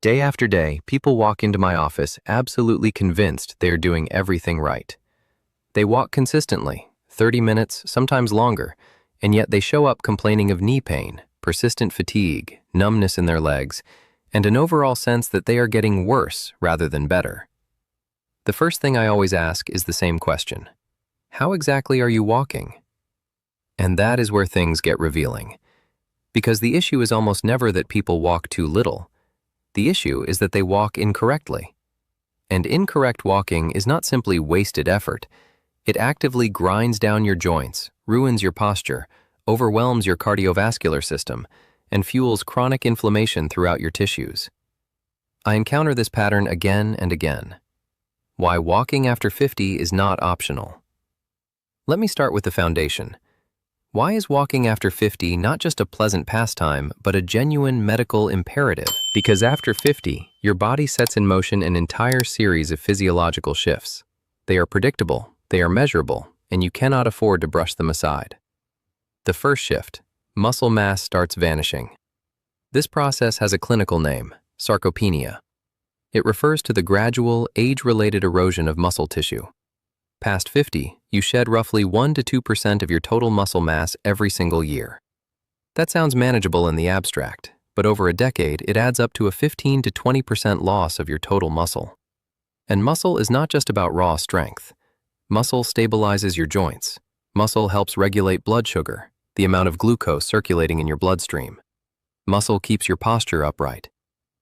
Day after day, people walk into my office absolutely convinced they are doing everything right. They walk consistently, 30 minutes, sometimes longer, and yet they show up complaining of knee pain, persistent fatigue, numbness in their legs, and an overall sense that they are getting worse rather than better. The first thing I always ask is the same question. How exactly are you walking? And that is where things get revealing. Because the issue is almost never that people walk too little. The issue is that they walk incorrectly. And incorrect walking is not simply wasted effort. It actively grinds down your joints, ruins your posture, overwhelms your cardiovascular system, and fuels chronic inflammation throughout your tissues. I encounter this pattern again and again. Why walking after 50 is not optional. Let me start with the foundation. Why is walking after 50 not just a pleasant pastime, but a genuine medical imperative? Because after 50, your body sets in motion an entire series of physiological shifts. They are predictable, they are measurable, and you cannot afford to brush them aside. The first shift, muscle mass starts vanishing. This process has a clinical name, sarcopenia. It refers to the gradual, age-related erosion of muscle tissue. Past 50, you shed roughly 1 to 2% of your total muscle mass every single year. That sounds manageable in the abstract, but over a decade, it adds up to a 15 to 20% loss of your total muscle. And muscle is not just about raw strength. Muscle stabilizes your joints. Muscle helps regulate blood sugar, the amount of glucose circulating in your bloodstream. Muscle keeps your posture upright.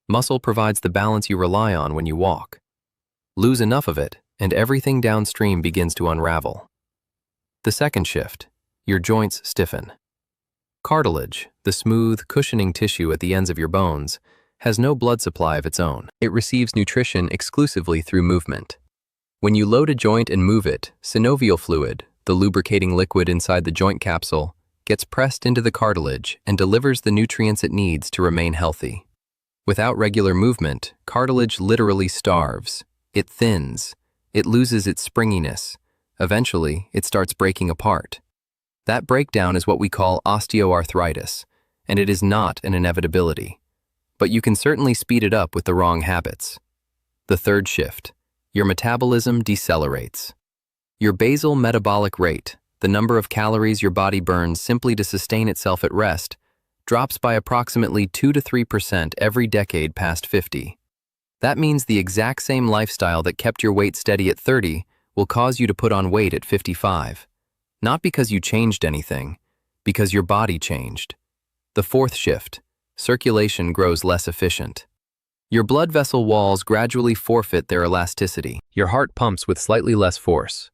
Muscle provides the balance you rely on when you walk. Lose enough of it, and everything downstream begins to unravel. The second shift, your joints stiffen. Cartilage, the smooth, cushioning tissue at the ends of your bones, has no blood supply of its own. It receives nutrition exclusively through movement. When you load a joint and move it, synovial fluid, the lubricating liquid inside the joint capsule, gets pressed into the cartilage and delivers the nutrients it needs to remain healthy. Without regular movement, cartilage literally starves. It thins. It loses its springiness. Eventually, it starts breaking apart. That breakdown is what we call osteoarthritis, and it is not an inevitability. But you can certainly speed it up with the wrong habits. The third shift, your metabolism decelerates. Your basal metabolic rate, the number of calories your body burns simply to sustain itself at rest, drops by approximately 2 to 3% every decade past 50. That means the exact same lifestyle that kept your weight steady at 30 will cause you to put on weight at 55. Not because you changed anything, because your body changed. The fourth shift, circulation grows less efficient. Your blood vessel walls gradually forfeit their elasticity. Your heart pumps with slightly less force.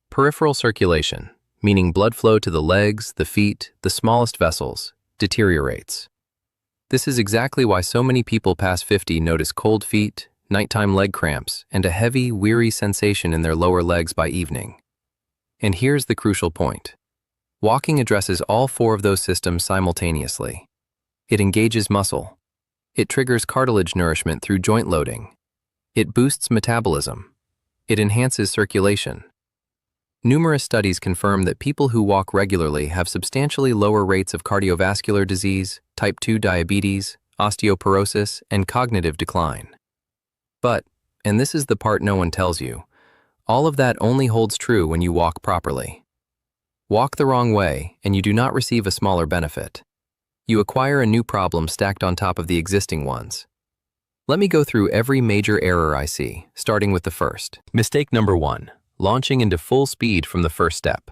Peripheral circulation, meaning blood flow to the legs, the feet, the smallest vessels, deteriorates. This is exactly why so many people past 50 notice cold feet, nighttime leg cramps, and a heavy, weary sensation in their lower legs by evening. And here's the crucial point. Walking addresses all four of those systems simultaneously. It engages muscle. It triggers cartilage nourishment through joint loading. It boosts metabolism. It enhances circulation. Numerous studies confirm that people who walk regularly have substantially lower rates of cardiovascular disease, type 2 diabetes, osteoporosis, and cognitive decline. But, and this is the part no one tells you, all of that only holds true when you walk properly. Walk the wrong way, and you do not receive a smaller benefit. You acquire a new problem stacked on top of the existing ones. Let me go through every major error I see, starting with the first. Mistake number 1. Launching into full speed from the first step.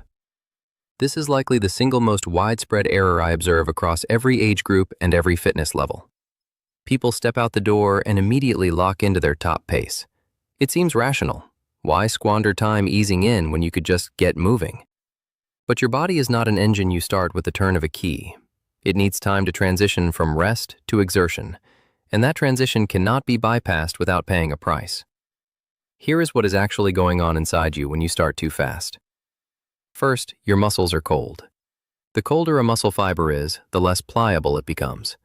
This is likely the single most widespread error I observe across every age group and every fitness level. People step out the door and immediately lock into their top pace. It seems rational. Why squander time easing in when you could just get moving? But your body is not an engine you start with the turn of a key. It needs time to transition from rest to exertion, and that transition cannot be bypassed without paying a price. Here is what is actually going on inside you when you start too fast. First, your muscles are cold. The colder a muscle fiber is, the less pliable it becomes.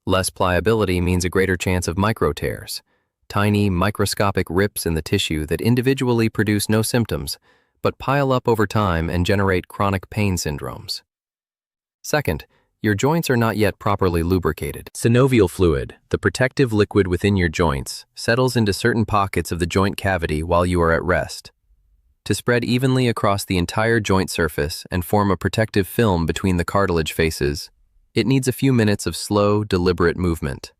Less pliability means a greater chance of micro tears, tiny microscopic rips in the tissue that individually produce no symptoms, but pile up over time and generate chronic pain syndromes. Second, Your joints are not yet properly lubricated. Synovial fluid, the protective liquid within your joints, settles into certain pockets of the joint cavity while you are at rest. To spread evenly across the entire joint surface and form a protective film between the cartilage faces, it needs a few minutes of slow, deliberate movement.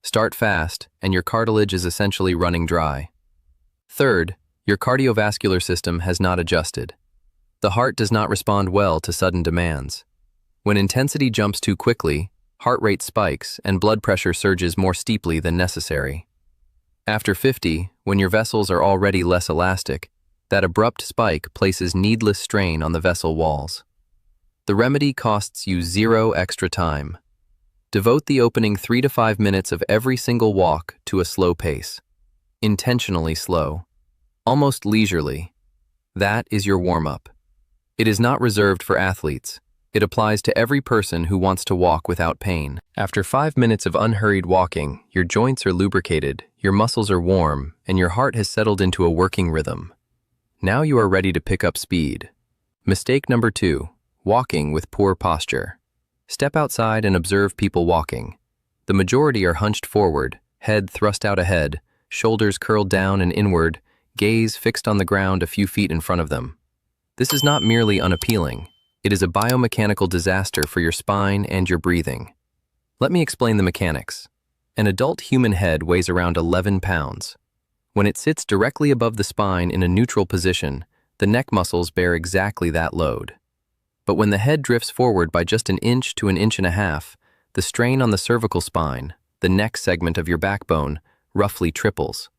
Start fast, and your cartilage is essentially running dry. Third, your cardiovascular system has not adjusted. The heart does not respond well to sudden demands. When intensity jumps too quickly, heart rate spikes and blood pressure surges more steeply than necessary. After 50, when your vessels are already less elastic, that abrupt spike places needless strain on the vessel walls. The remedy costs you 0 extra time. Devote the opening 3 to 5 minutes of every single walk to a slow pace. Intentionally slow. Almost leisurely. That is your warm-up. It is not reserved for athletes. It applies to every person who wants to walk without pain. After 5 minutes of unhurried walking, your joints are lubricated, your muscles are warm, and your heart has settled into a working rhythm. Now you are ready to pick up speed. Mistake number 2, walking with poor posture. Step outside and observe people walking. The majority are hunched forward, head thrust out ahead, shoulders curled down and inward, gaze fixed on the ground a few feet in front of them. This is not merely unappealing. It is a biomechanical disaster for your spine and your breathing. Let me explain the mechanics. An adult human head weighs around 11 pounds. When it sits directly above the spine in a neutral position, the neck muscles bear exactly that load. But when the head drifts forward by just 1 inch to 1.5 inches, the strain on the cervical spine, the neck segment of your backbone, roughly triples.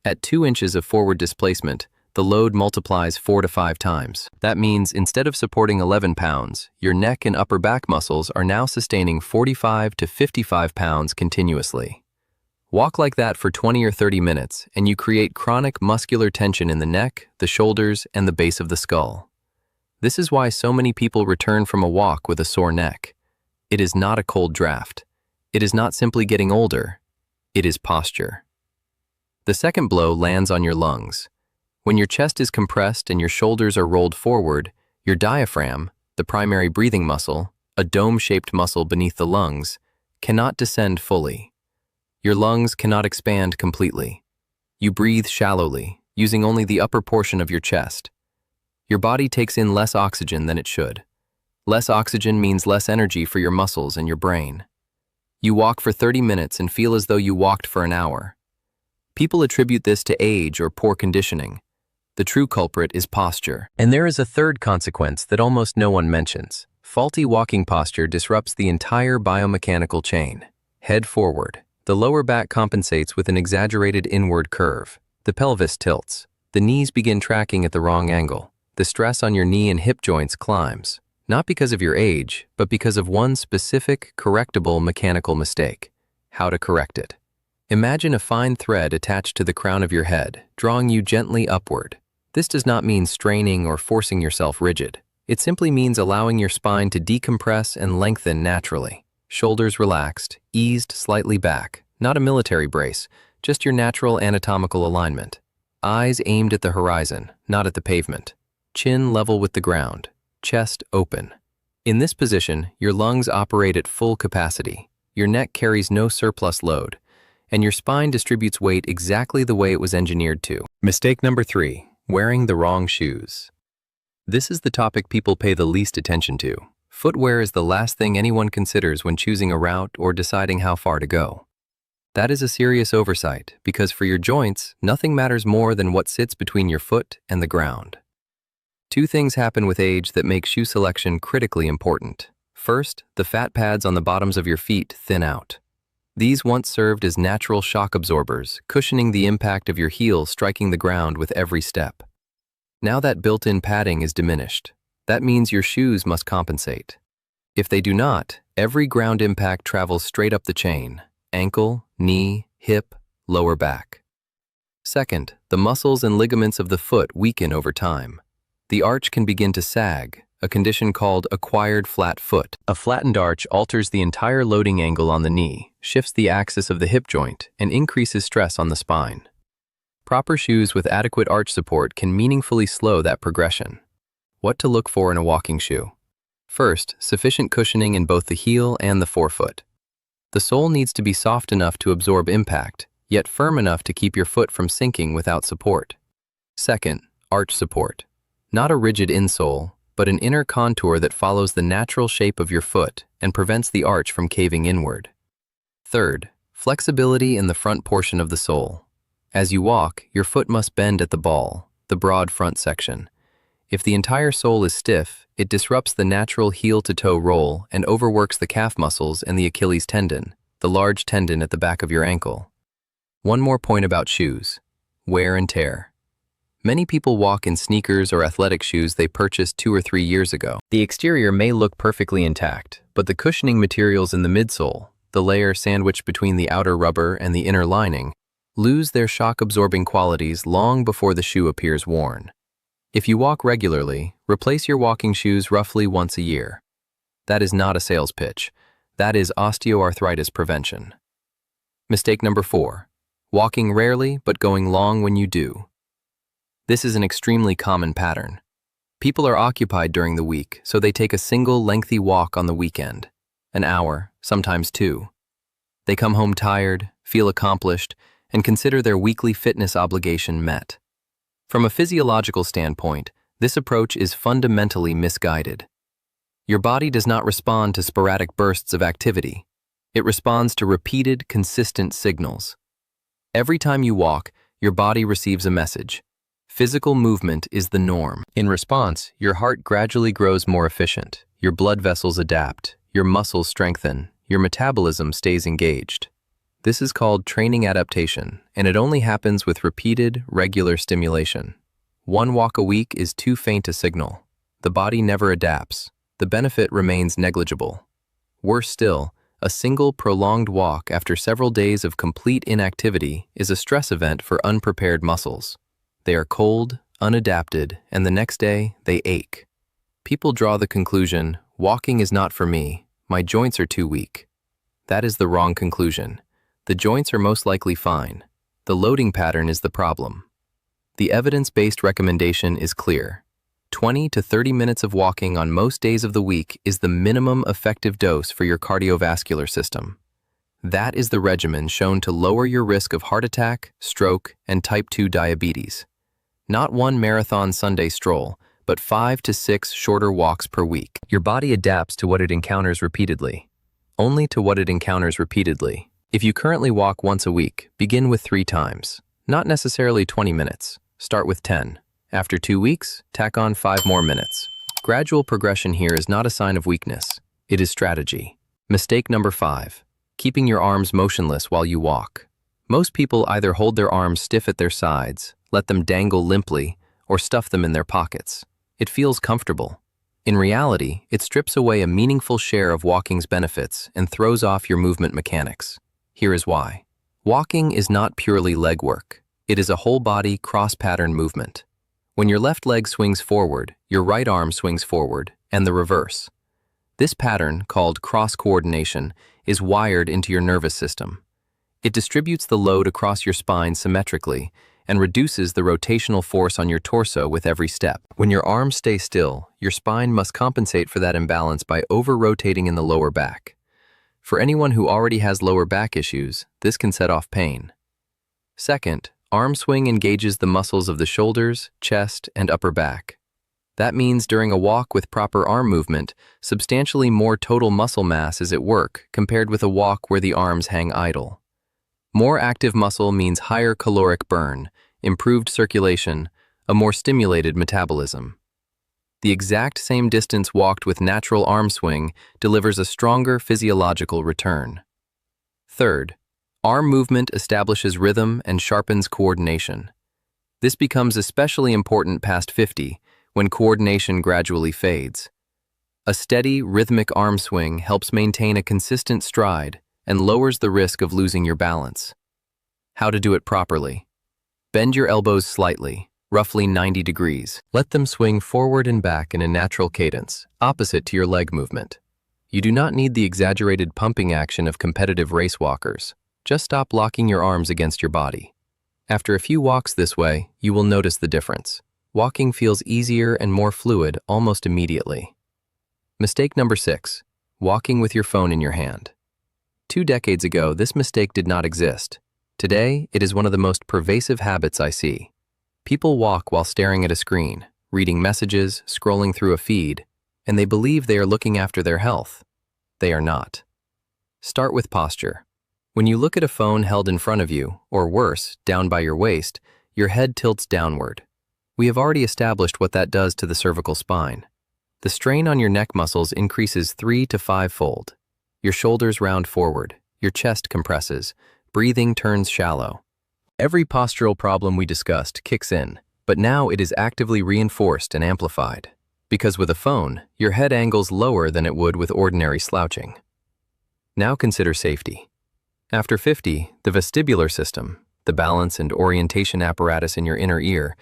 At 2 inches of forward displacement, the load multiplies 4 to 5 times. That means instead of supporting 11 pounds, your neck and upper back muscles are now sustaining 45 to 55 pounds continuously. Walk like that for 20 or 30 minutes, and you create chronic muscular tension in the neck, the shoulders, and the base of the skull. This is why so many people return from a walk with a sore neck. It is not a cold draft. It is not simply getting older. It is posture. The second blow lands on your lungs. When your chest is compressed and your shoulders are rolled forward, your diaphragm, the primary breathing muscle, a dome-shaped muscle beneath the lungs, cannot descend fully. Your lungs cannot expand completely. You breathe shallowly, using only the upper portion of your chest. Your body takes in less oxygen than it should. Less oxygen means less energy for your muscles and your brain. You walk for 30 minutes and feel as though you walked for an hour. People attribute this to age or poor conditioning. The true culprit is posture. And there is a third consequence that almost no one mentions. Faulty walking posture disrupts the entire biomechanical chain. Head forward. The lower back compensates with an exaggerated inward curve. The pelvis tilts. The knees begin tracking at the wrong angle. The stress on your knee and hip joints climbs, not because of your age, but because of one specific, correctable mechanical mistake. How to correct it. Imagine a fine thread attached to the crown of your head, drawing you gently upward. This does not mean straining or forcing yourself rigid. It simply means allowing your spine to decompress and lengthen naturally. Shoulders relaxed, eased slightly back. Not a military brace, just your natural anatomical alignment. Eyes aimed at the horizon, not at the pavement. Chin level with the ground. Chest open. In this position, your lungs operate at full capacity. Your neck carries no surplus load, and your spine distributes weight exactly the way it was engineered to. Mistake number 3. Wearing the wrong shoes. This is the topic people pay the least attention to. Footwear is the last thing anyone considers when choosing a route or deciding how far to go. That is a serious oversight, because for your joints, nothing matters more than what sits between your foot and the ground. 2 things happen with age that make shoe selection critically important. First, the fat pads on the bottoms of your feet thin out. These once served as natural shock absorbers, cushioning the impact of your heel striking the ground with every step. Now that built-in padding is diminished. That means your shoes must compensate. If they do not, every ground impact travels straight up the chain: ankle, knee, hip, lower back. Second, the muscles and ligaments of the foot weaken over time. The arch can begin to sag, a condition called acquired flat foot. A flattened arch alters the entire loading angle on the knee, shifts the axis of the hip joint, and increases stress on the spine. Proper shoes with adequate arch support can meaningfully slow that progression. What to look for in a walking shoe. First, sufficient cushioning in both the heel and the forefoot. The sole needs to be soft enough to absorb impact, yet firm enough to keep your foot from sinking without support. Second, arch support. Not a rigid insole, but an inner contour that follows the natural shape of your foot and prevents the arch from caving inward. Third, flexibility in the front portion of the sole. As you walk, your foot must bend at the ball, the broad front section. If the entire sole is stiff, it disrupts the natural heel-to-toe roll and overworks the calf muscles and the Achilles tendon, the large tendon at the back of your ankle. One more point about shoes: wear and tear. Many people walk in sneakers or athletic shoes they purchased 2 or 3 years ago. The exterior may look perfectly intact, but the cushioning materials in the midsole, the layer sandwiched between the outer rubber and the inner lining, lose their shock-absorbing qualities long before the shoe appears worn. If you walk regularly, replace your walking shoes roughly once a year. That is not a sales pitch. That is osteoarthritis prevention. Mistake number 4. Walking rarely but going long when you do. This is an extremely common pattern. People are occupied during the week, so they take a single lengthy walk on the weekend. An hour, sometimes 2. They come home tired, feel accomplished, and consider their weekly fitness obligation met. From a physiological standpoint, this approach is fundamentally misguided. Your body does not respond to sporadic bursts of activity. It responds to repeated, consistent signals. Every time you walk, your body receives a message. Physical movement is the norm. In response, your heart gradually grows more efficient, your blood vessels adapt, your muscles strengthen, your metabolism stays engaged. This is called training adaptation, and it only happens with repeated, regular stimulation. One walk a week is too faint a signal. The body never adapts. The benefit remains negligible. Worse still, a single prolonged walk after several days of complete inactivity is a stress event for unprepared muscles. They are cold, unadapted, and the next day, they ache. People draw the conclusion, walking is not for me, my joints are too weak. That is the wrong conclusion. The joints are most likely fine. The loading pattern is the problem. The evidence-based recommendation is clear. 20 to 30 minutes of walking on most days of the week is the minimum effective dose for your cardiovascular system. That is the regimen shown to lower your risk of heart attack, stroke, and type 2 diabetes. Not one marathon Sunday stroll, but 5 to 6 shorter walks per week. Your body adapts to what it encounters repeatedly. Only to what it encounters repeatedly. If you currently walk once a week, begin with 3 times. Not necessarily 20 minutes. Start with 10. After 2 weeks, tack on 5 more minutes. Gradual progression here is not a sign of weakness. It is strategy. Mistake number 5. Keeping your arms motionless while you walk. Most people either hold their arms stiff at their sides, let them dangle limply, or stuff them in their pockets. It feels comfortable. In reality, it strips away a meaningful share of walking's benefits and throws off your movement mechanics. Here is why. Walking is not purely leg work. It is a whole-body, cross-pattern movement. When your left leg swings forward, your right arm swings forward, and the reverse. This pattern, called cross-coordination, is wired into your nervous system. It distributes the load across your spine symmetrically and reduces the rotational force on your torso with every step. When your arms stay still, your spine must compensate for that imbalance by over-rotating in the lower back. For anyone who already has lower back issues, this can set off pain. Second, arm swing engages the muscles of the shoulders, chest, and upper back. That means during a walk with proper arm movement, substantially more total muscle mass is at work compared with a walk where the arms hang idle. More active muscle means higher caloric burn, improved circulation, a more stimulated metabolism. The exact same distance walked with natural arm swing delivers a stronger physiological return. Third, arm movement establishes rhythm and sharpens coordination. This becomes especially important past 50, when coordination gradually fades. A steady, rhythmic arm swing helps maintain a consistent stride and lowers the risk of losing your balance. How to do it properly. Bend your elbows slightly, roughly 90 degrees. Let them swing forward and back in a natural cadence, opposite to your leg movement. You do not need the exaggerated pumping action of competitive race walkers. Just stop locking your arms against your body. After a few walks this way, you will notice the difference. Walking feels easier and more fluid almost immediately. Mistake number 6. Walking with your phone in your hand. 2 decades ago, this mistake did not exist. Today, it is one of the most pervasive habits I see. People walk while staring at a screen, reading messages, scrolling through a feed, and they believe they are looking after their health. They are not. Start with posture. When you look at a phone held in front of you, or worse, down by your waist, your head tilts downward. We have already established what that does to the cervical spine. The strain on your neck muscles increases 3 to 5-fold. Your shoulders round forward, your chest compresses, breathing turns shallow. Every postural problem we discussed kicks in, but now it is actively reinforced and amplified. Because with a phone, your head angles lower than it would with ordinary slouching. Now consider safety. After 50, the vestibular system, the balance and orientation apparatus in your inner ear,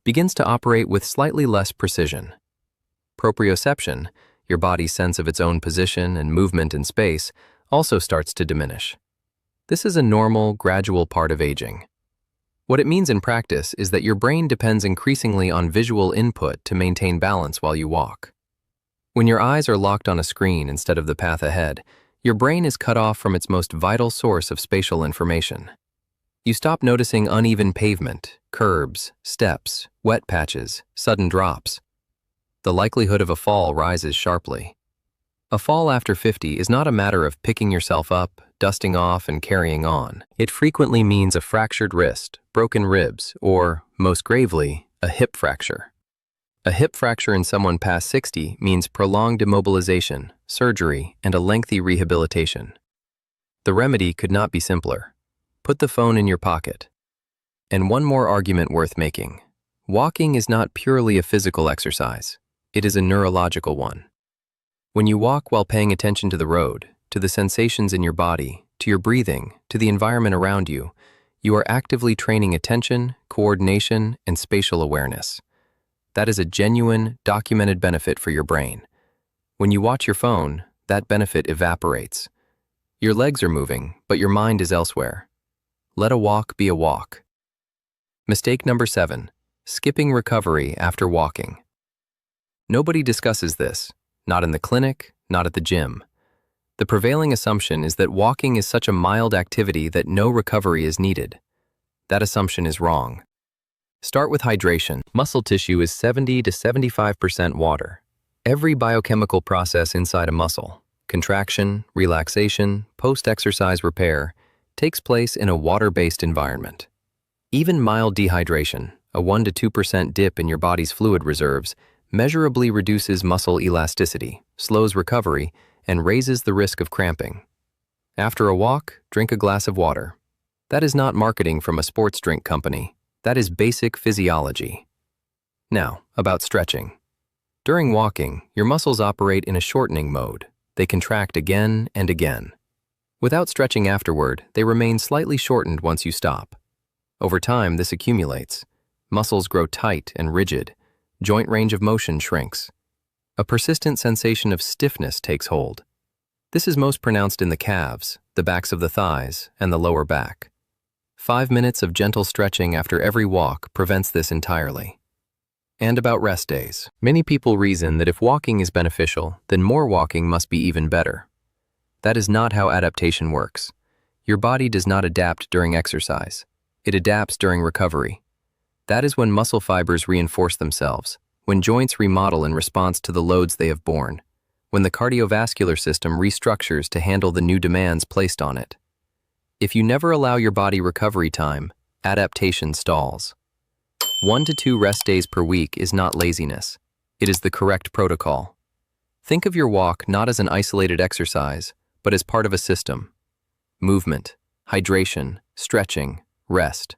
begins to operate with slightly less precision. Proprioception, your body's sense of its own position and movement in space, also starts to diminish. This is a normal, gradual part of aging. What it means in practice is that your brain depends increasingly on visual input to maintain balance while you walk. When your eyes are locked on a screen instead of the path ahead, your brain is cut off from its most vital source of spatial information. You stop noticing uneven pavement, curbs, steps, wet patches, sudden drops. The likelihood of a fall rises sharply. A fall after 50 is not a matter of picking yourself up, dusting off, and carrying on. It frequently means a fractured wrist, broken ribs, or, most gravely, a hip fracture. A hip fracture in someone past 60 means prolonged immobilization, surgery, and a lengthy rehabilitation. The remedy could not be simpler. Put the phone in your pocket. And one more argument worth making. Walking is not purely a physical exercise. It is a neurological one. When you walk while paying attention to the road, to the sensations in your body, to your breathing, to the environment around you, you are actively training attention, coordination, and spatial awareness. That is a genuine, documented benefit for your brain. When you watch your phone, that benefit evaporates. Your legs are moving, but your mind is elsewhere. Let a walk be a walk. Mistake number 7, skipping recovery after walking. Nobody discusses this, not in the clinic, not at the gym. The prevailing assumption is that walking is such a mild activity that no recovery is needed. That assumption is wrong. Start with hydration. Muscle tissue is 70 to 75% water. Every biochemical process inside a muscle, contraction, relaxation, post-exercise repair, takes place in a water-based environment. Even mild dehydration, a 1 to 2% dip in your body's fluid reserves, measurably reduces muscle elasticity, slows recovery, and raises the risk of cramping. After a walk, drink a glass of water. That is not marketing from a sports drink company. That is basic physiology. Now, about stretching. During walking, your muscles operate in a shortening mode. They contract again and again. Without stretching afterward, they remain slightly shortened once you stop. Over time, this accumulates. Muscles grow tight and rigid. Joint range of motion shrinks. A persistent sensation of stiffness takes hold. This is most pronounced in the calves, the backs of the thighs, and the lower back. 5 minutes of gentle stretching after every walk prevents this entirely. And about rest days. Many people reason that if walking is beneficial, then more walking must be even better. That is not how adaptation works. Your body does not adapt during exercise. It adapts during recovery. That is when muscle fibers reinforce themselves, when joints remodel in response to the loads they have borne, when the cardiovascular system restructures to handle the new demands placed on it. If you never allow your body recovery time, adaptation stalls. 1 to 2 rest days per week is not laziness. It is the correct protocol. Think of your walk not as an isolated exercise, but as part of a system. Movement, hydration, stretching, rest.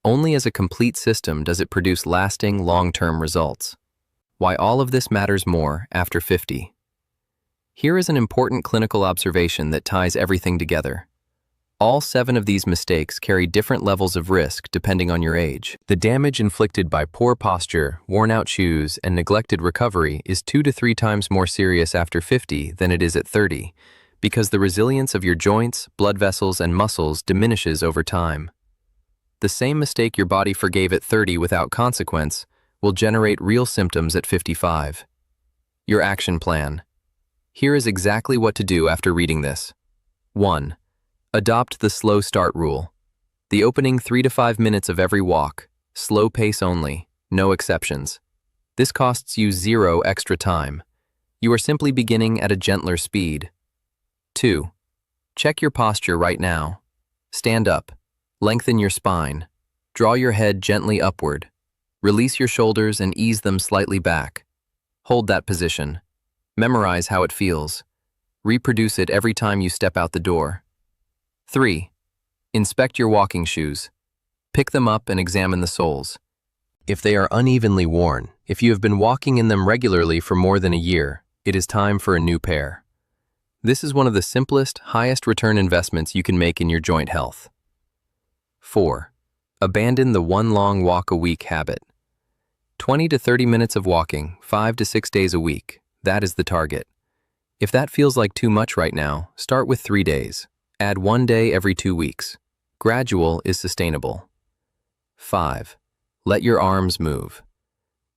Only as a complete system does it produce lasting, long-term results. Why all of this matters more after 50. Here is an important clinical observation that ties everything together. All 7 of these mistakes carry different levels of risk depending on your age. The damage inflicted by poor posture, worn-out shoes, and neglected recovery is 2 to 3 times more serious after 50 than it is at 30, because the resilience of your joints, blood vessels, and muscles diminishes over time. The same mistake your body forgave at 30 without consequence will generate real symptoms at 55. Your action plan. Here is exactly what to do after reading this. 1. Adopt the slow start rule. The opening 3 to 5 minutes of every walk, slow pace only, no exceptions. This costs you 0 extra time. You are simply beginning at a gentler speed. 2. Check your posture right now. Stand up. Lengthen your spine. Draw your head gently upward. Release your shoulders and ease them slightly back. Hold that position. Memorize how it feels. Reproduce it every time you step out the door. 3. Inspect your walking shoes. Pick them up and examine the soles. If they are unevenly worn, if you have been walking in them regularly for more than a year, it is time for a new pair. This is one of the simplest, highest return investments you can make in your joint health. 4. Abandon the one long walk a week habit. 20 to 30 minutes of walking, 5 to 6 days a week. That is the target. If that feels like too much right now, start with 3 days. Add 1 day every 2 weeks. Gradual is sustainable. 5. Let your arms move.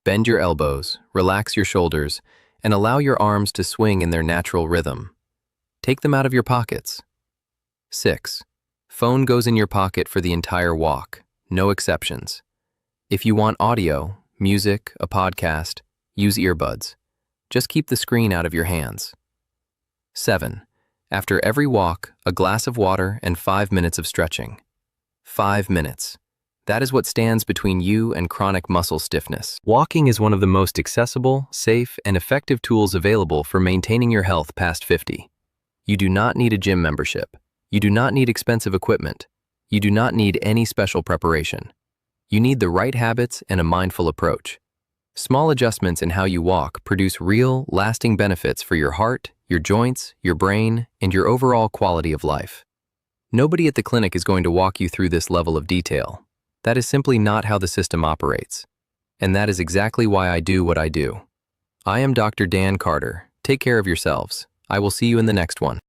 Bend your elbows, relax your shoulders, and allow your arms to swing in their natural rhythm. Take them out of your pockets. 6. Phone goes in your pocket for the entire walk, no exceptions. If you want audio, music, a podcast, use earbuds. Just keep the screen out of your hands. 7. After every walk, a glass of water and 5 minutes of stretching. 5 minutes. That is what stands between you and chronic muscle stiffness. Walking is one of the most accessible, safe, and effective tools available for maintaining your health past 50. You do not need a gym membership. You do not need expensive equipment. You do not need any special preparation. You need the right habits and a mindful approach. Small adjustments in how you walk produce real, lasting benefits for your heart, your joints, your brain, and your overall quality of life. Nobody at the clinic is going to walk you through this level of detail. That is simply not how the system operates. And that is exactly why I do what I do. I am Dr. Dan Carter. Take care of yourselves. I will see you in the next one.